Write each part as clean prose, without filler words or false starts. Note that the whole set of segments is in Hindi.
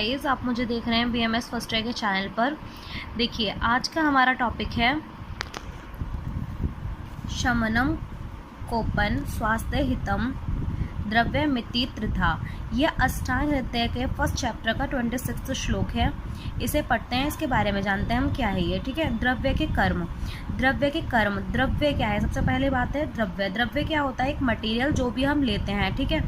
गाइस, आप मुझे देख रहे हैं BMS फर्स्ट ईयर के चैनल पर। देखिए, आज का हमारा टॉपिक है शमनम कोपन स्वास्थ्य हितम द्रव्यमिति त्रिधा। यह अष्टांग नृत्य के फर्स्ट चैप्टर का 26वां श्लोक है। इसे पढ़ते हैं, इसके बारे में जानते हैं हम क्या है ये। ठीक है, द्रव्य के कर्म। द्रव्य के कर्म, द्रव्य क्या है? सबसे पहले बात है द्रव्य। द्रव्य क्या होता है? एक मटेरियल जो भी हम लेते हैं। ठीक है,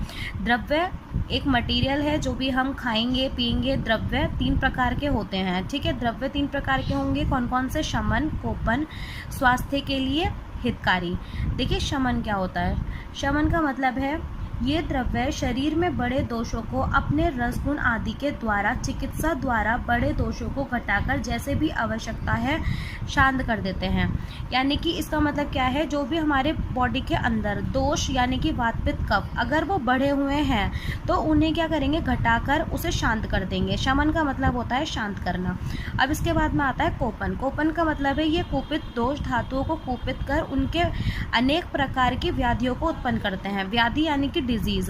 द्रव्य एक मटेरियल है जो भी हम खाएंगे पिएंगे। द्रव्य 3 प्रकार के होते हैं। ठीक है, द्रव्य 3 प्रकार के होंगे। कौन कौन से? शमन, कोपन, स्वास्थ्य के लिए हितकारी। देखिए, शमन क्या होता है? शमन का मतलब है ये द्रव्य शरीर में बड़े दोषों को अपने रसगुण आदि के द्वारा चिकित्सा द्वारा बड़े दोषों को घटाकर जैसे भी आवश्यकता है शांत कर देते हैं। यानी कि इसका मतलब क्या है? जो भी हमारे बॉडी के अंदर दोष यानी कि वात पित्त कफ अगर वो बढ़े हुए हैं तो उन्हें क्या करेंगे? घटाकर उसे शांत कर देंगे। शमन का मतलब होता है शांत करना। अब इसके बाद में आता है कोपन। कोपन का मतलब है ये कुपित दोष धातुओं को कुपित कर उनके अनेक प्रकार की व्याधियों को उत्पन्न करते हैं। व्याधि यानी कि डिजीज।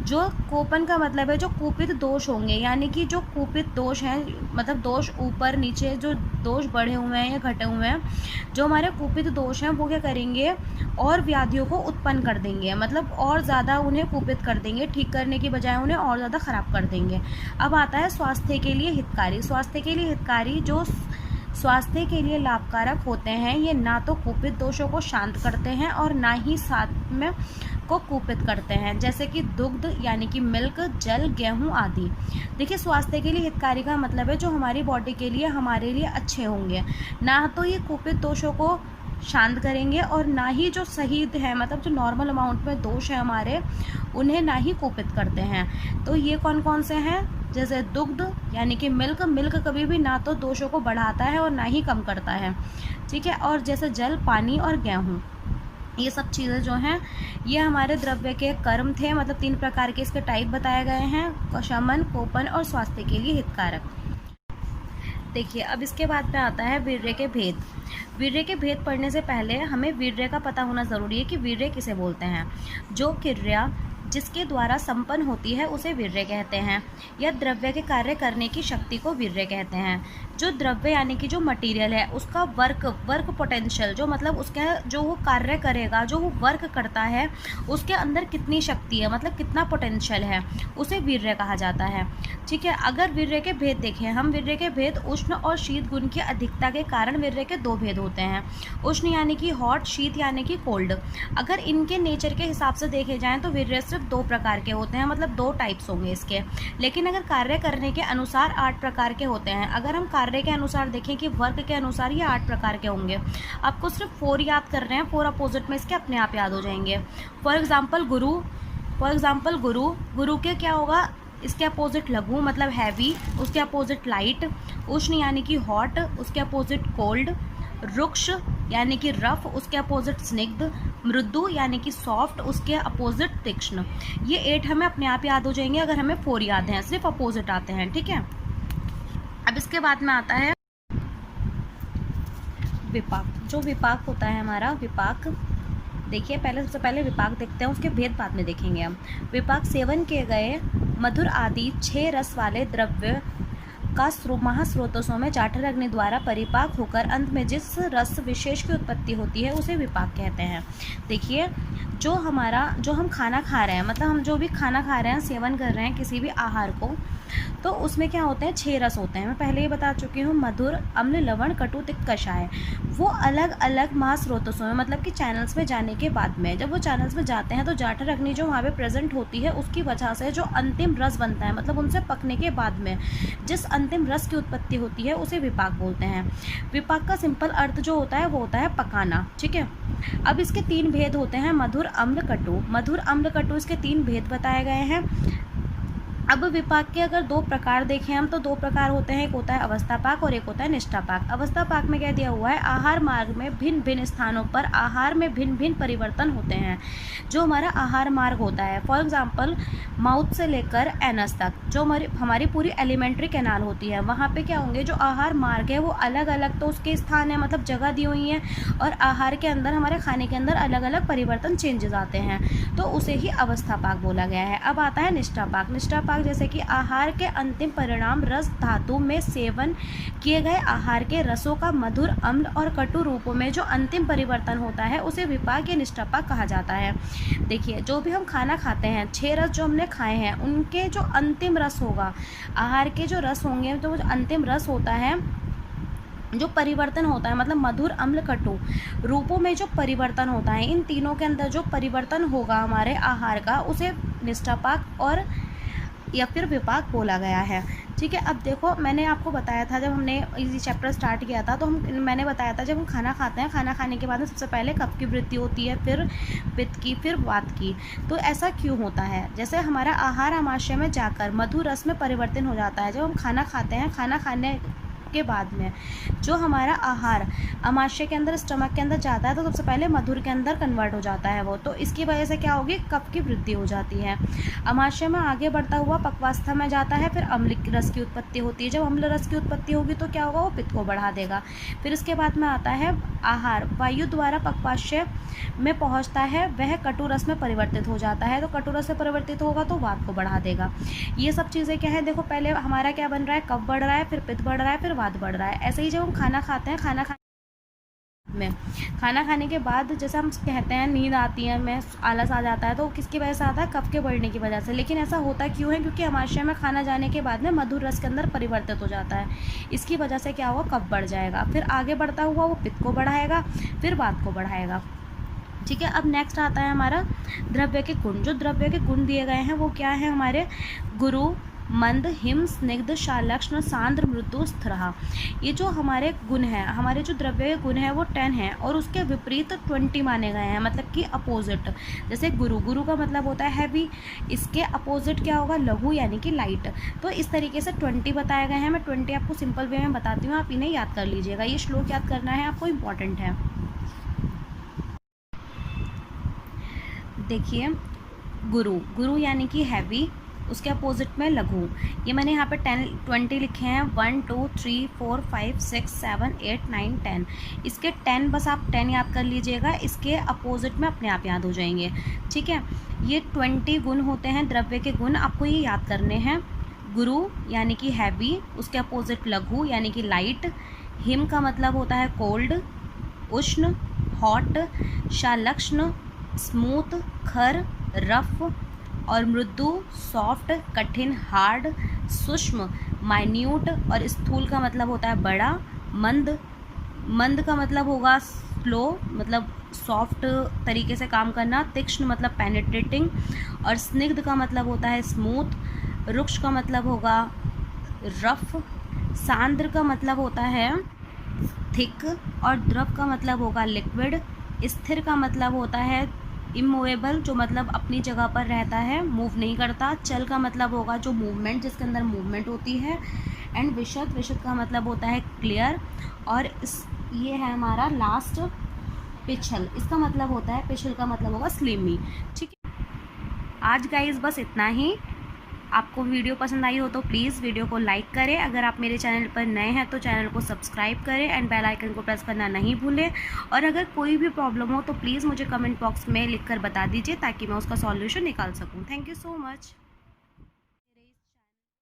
जो कोपन का मतलब है जो कुपित दोष होंगे, यानी कि जो कुपित दोष हैं, मतलब दोष ऊपर नीचे जो दोष बढ़े हुए हैं या घटे हुए हैं, जो हमारे कुपित दोष हैं वो क्या करेंगे? और व्याधियों को उत्पन्न कर देंगे, मतलब और ज़्यादा उन्हें कुपित कर देंगे। ठीक करने की बजाय उन्हें और ज़्यादा खराब कर देंगे। अब आता है स्वास्थ्य के लिए हितकारी। स्वास्थ्य के लिए हितकारी जो स्वास्थ्य के लिए लाभकारक होते हैं, ये ना तो कुपित दोषों को शांत करते हैं और ना ही साथ में को कुपित करते हैं, जैसे कि दुग्ध यानी कि मिल्क, जल, गेहूं आदि। देखिए, स्वास्थ्य के लिए हितकारी का मतलब है जो हमारी बॉडी के लिए हमारे लिए अच्छे होंगे। ना तो ये कुपित दोषों को शांत करेंगे और ना ही जो सही है, मतलब जो नॉर्मल अमाउंट में दोष है हमारे, उन्हें ना ही कुपित करते हैं। तो ये कौन कौन से हैं? जैसे दुग्ध यानी कि मिल्क। मिल्क कभी भी ना तो दोषों को बढ़ाता है और ना ही कम करता है। ठीक है, और जैसे जल, पानी और गेहूँ, ये सब चीज़ें जो हैं ये हमारे द्रव्य के कर्म थे। मतलब 3 प्रकार के इसके टाइप बताए गए हैं: शमन, कोपन और स्वास्थ्य के लिए हितकारक। देखिए, अब इसके बाद में आता है वीर्य के भेद। वीर्य के भेद पढ़ने से पहले हमें वीर्य का पता होना ज़रूरी है कि वीर्य किसे बोलते हैं। जो क्रिया जिसके द्वारा संपन्न होती है उसे वीर्य कहते हैं, या द्रव्य के कार्य करने की शक्ति को वीर्य कहते हैं। जो द्रव्य यानी कि जो मटेरियल है उसका वर्क पोटेंशियल, जो मतलब उसके जो वो कार्य करेगा, जो वो वर्क करता है, उसके अंदर कितनी शक्ति है, मतलब कितना पोटेंशियल है, उसे वीर्य कहा जाता है। ठीक है, अगर वीर्य के भेद देखें हम, वीर्य के भेद उष्ण और शीत गुण की अधिकता के कारण वीर्य के 2 भेद होते हैं। उष्ण यानी कि हॉट, शीत यानी कि कोल्ड। अगर इनके नेचर के हिसाब से देखे जाएँ तो वीर्य सिर्फ 2 प्रकार के होते हैं, मतलब 2 टाइप्स होंगे इसके। लेकिन अगर कार्य करने के अनुसार 8 प्रकार के होते हैं। अगर हम कार्य के अनुसार देखें कि वर्क के अनुसार ये 8 प्रकार के होंगे। आपको सिर्फ 4 याद कर रहे हैं, 4 अपोजिट में इसके अपने आप याद हो जाएंगे। फॉर एग्जाम्पल गुरु। गुरु के क्या होगा? इसके अपोजिट लघु मतलब हैवी, उसके अपोजिट लाइट। उष्ण यानी कि हॉट, उसके अपोजिट कोल्ड। रुक्ष यानी कि रफ, उसके अपोजिट स्निग्ध। मृदु यानी कि सॉफ्ट, उसके अपोजिट तीक्ष्ण। ये 8 हमें अपने आप याद हो जाएंगे अगर हमें 4 याद हैं, सिर्फ अपोजिट आते हैं। ठीक है, अब इसके बाद में आता है विपाक। जो विपाक होता है हमारा विपाक, देखिए सबसे पहले विपाक देखते हैं, उसके भेद बाद में देखेंगे हम। विपाक सेवन किए गए मधुर आदि 6 रस वाले द्रव्य का महास्रोतों में जाठर अग्नि द्वारा परिपाक होकर अंत में जिस रस विशेष की उत्पत्ति होती है उसे विपाक कहते हैं। देखिए, जो हम खाना खा रहे हैं, मतलब हम जो भी खाना खा रहे हैं, सेवन कर रहे हैं किसी भी आहार को, तो उसमें क्या होते हैं? 6 रस होते हैं। मैं पहले ही बता चुकी हूँ, मधुर, अम्ल, लवण, कटु, तिक्त, कषाय। वो अलग अलग महास्रोतों में, मतलब कि चैनल्स में जाने के बाद में, जब वो चैनल्स में जाते हैं तो जाठर अग्नि जो वहाँ पे प्रेजेंट होती है उसकी वजह से जो अंतिम रस बनता है, मतलब उनसे पकने के बाद में जिस अंतिम रस की उत्पत्ति होती है उसे विपाक बोलते हैं। विपाक का सिंपल अर्थ जो होता है वो होता है पकाना। ठीक है, अब इसके 3 भेद होते हैं: मधुर, अम्ल, कटु। मधुर, अम्ल, कटु, इसके 3 भेद बताए गए हैं। अब विपाक के अगर 2 प्रकार देखें हम तो 2 प्रकार होते हैं, एक होता है अवस्था पाक और एक होता है निष्ठा पाक। अवस्था पाक में क्या दिया हुआ है? आहार मार्ग में भिन्न भिन्न स्थानों पर आहार में भिन्न भिन्न परिवर्तन होते हैं। जो हमारा आहार मार्ग होता है, फॉर एग्जांपल माउथ से लेकर एनस तक जो हमारी पूरी एलिमेंट्री कैनाल होती है, वहाँ पे क्या होंगे? जो आहार मार्ग है वो अलग अलग तो उसके स्थान है, मतलब जगह दी हुई है, और आहार के अंदर हमारे खाने के अंदर अलग अलग परिवर्तन चेंजेस आते हैं, तो उसे ही अवस्था पाक बोला गया है। अब आता है निष्ठा पाक। निष्ठा पाक विपाक जैसे कि आहार के अंतिम परिणाम रस धातु में सेवन किए गए आहार के रसों का मधुर, अम्ल और कटु रूपों में जो अंतिम परिवर्तन होता है उसे विपाक या निष्ठापाक कहा जाता है। देखिए, जो भी हम खाना खाते हैं, 6 रस जो हमने खाए हैं उनके जो अंतिम रस होगा, आहार के जो रस होंगे, तो जो अंतिम रस होता है, जो परिवर्तन होता है, मतलब मधुर, अम्ल, कटु रूपों में जो परिवर्तन होता है, इन तीनों के अंदर जो परिवर्तन होगा हमारे आहार का, उसे निष्ठापाक और या फिर विपाक बोला गया है। ठीक है, अब देखो, मैंने आपको बताया था जब हमने ये चैप्टर स्टार्ट किया था, तो मैंने बताया था जब हम खाना खाते हैं, खाना खाने के बाद में सबसे पहले कफ की वृद्धि होती है, फिर पित्त की, फिर वात की। तो ऐसा क्यों होता है? जैसे हमारा आहार आमाशय में जाकर मधुर रस में परिवर्तन हो जाता है। जब हम खाना खाते हैं, खाना खाने के बाद में जो हमारा आहार आमाशय के अंदर, स्टमक के अंदर जाता है, तो सबसे पहले मधुर के अंदर कन्वर्ट हो जाता है वो। तो इसकी वजह से क्या होगी? कफ की वृद्धि हो जाती है। आमाशय में आगे बढ़ता हुआ पक्वास्था में जाता है, फिर अम्ल रस की उत्पत्ति होती है। जब अम्ल रस की उत्पत्ति होगी तो क्या होगा? वो पित्त को बढ़ा देगा। फिर इसके बाद में आता है आहार वायु द्वारा पक्वाशय में पहुंचता है, वह कटु रस में परिवर्तित हो जाता है। तो कटु रस में परिवर्तित होगा तो वात को बढ़ा देगा। ये सब चीज़ें क्या है? देखो, पहले हमारा क्या बन रहा है? कफ बढ़ रहा है, फिर पित्त बढ़ रहा है, फिर वात बढ़ रहा है। ऐसे ही जब हम खाना खाते हैं, खाना खाने के बाद जैसे हम कहते हैं नींद आती है, हमें आलस आ जाता है, तो किसकी वजह से आता है? कफ के बढ़ने की वजह से। लेकिन ऐसा होता क्यों है? क्योंकि आमाशय में खाना जाने के बाद में मधुर रस के अंदर परिवर्तित हो जाता है। इसकी वजह से क्या होगा? कफ बढ़ जाएगा, फिर आगे बढ़ता हुआ वो पित्त को बढ़ाएगा, फिर वात को बढ़ाएगा। ठीक है, अब नेक्स्ट आता है हमारा द्रव्य के गुण। जो द्रव्य के गुण दिए गए हैं वो क्या है हमारे? गुरु, मंद, हिम, स्निग्ध, शालक्ष्ण, सांद्र, मृदु, स्थिरः। ये जो हमारे गुण हैं, हमारे जो द्रव्य के गुण हैं वो 10 हैं और उसके विपरीत 20 माने गए हैं, मतलब कि अपोजिट। जैसे गुरु का मतलब होता है हैवी, इसके अपोजिट क्या होगा? लघु, यानी कि लाइट। तो इस तरीके से 20 बताए गए हैं। मैं 20 आपको सिंपल वे में बताती हूँ, आप इन्हें याद कर लीजिएगा। ये श्लोक याद करना है आपको, इम्पॉर्टेंट है। देखिए, गुरु यानी कि हैवी, उसके अपोजिट में लघु। ये मैंने यहाँ पे 20 लिखे हैं, 1 2 3 4 5 6 7 8 9 10। इसके 10 बस आप 10 याद कर लीजिएगा, इसके अपोजिट में अपने आप याद हो जाएंगे। ठीक है, ये 20 गुण होते हैं द्रव्य के गुण, आपको ये याद करने हैं। गुरु यानी कि हैवी, उसके अपोजिट लघु यानी कि लाइट। हिम का मतलब होता है कोल्ड, उष्ण, हॉट। शालक्ष्ण स्मूथ, खर, रफ। और मृदु सॉफ्ट, कठिन हार्ड। सूक्ष्म माइन्यूट। और स्थूल का मतलब होता है बड़ा। मंद का मतलब होगा स्लो, मतलब सॉफ्ट तरीके से काम करना। तीक्ष्ण मतलब पेनिट्रेटिंग। और स्निग्ध का मतलब होता है स्मूथ। रुक्ष का मतलब होगा रफ। सांद्र का मतलब होता है थिक। और द्रव का मतलब होगा लिक्विड। स्थिर का मतलब होता है इमूवेबल, जो मतलब अपनी जगह पर रहता है, मूव नहीं करता। चल का मतलब होगा जो मूवमेंट, जिसके अंदर मूवमेंट होती है। एंड विशद का मतलब होता है क्लियर। और ये है हमारा लास्ट पिछल, इसका मतलब होता है, पिछल का मतलब होगा स्लिमी। ठीक है, आज गाइस बस इतना ही। आपको वीडियो पसंद आई हो तो प्लीज़ वीडियो को लाइक करें। अगर आप मेरे चैनल पर नए हैं तो चैनल को सब्सक्राइब करें एंड बेल आइकन को प्रेस करना नहीं भूलें। और अगर कोई भी प्रॉब्लम हो तो प्लीज़ मुझे कमेंट बॉक्स में लिखकर बता दीजिए ताकि मैं उसका सॉल्यूशन निकाल सकूं। Thank you so much.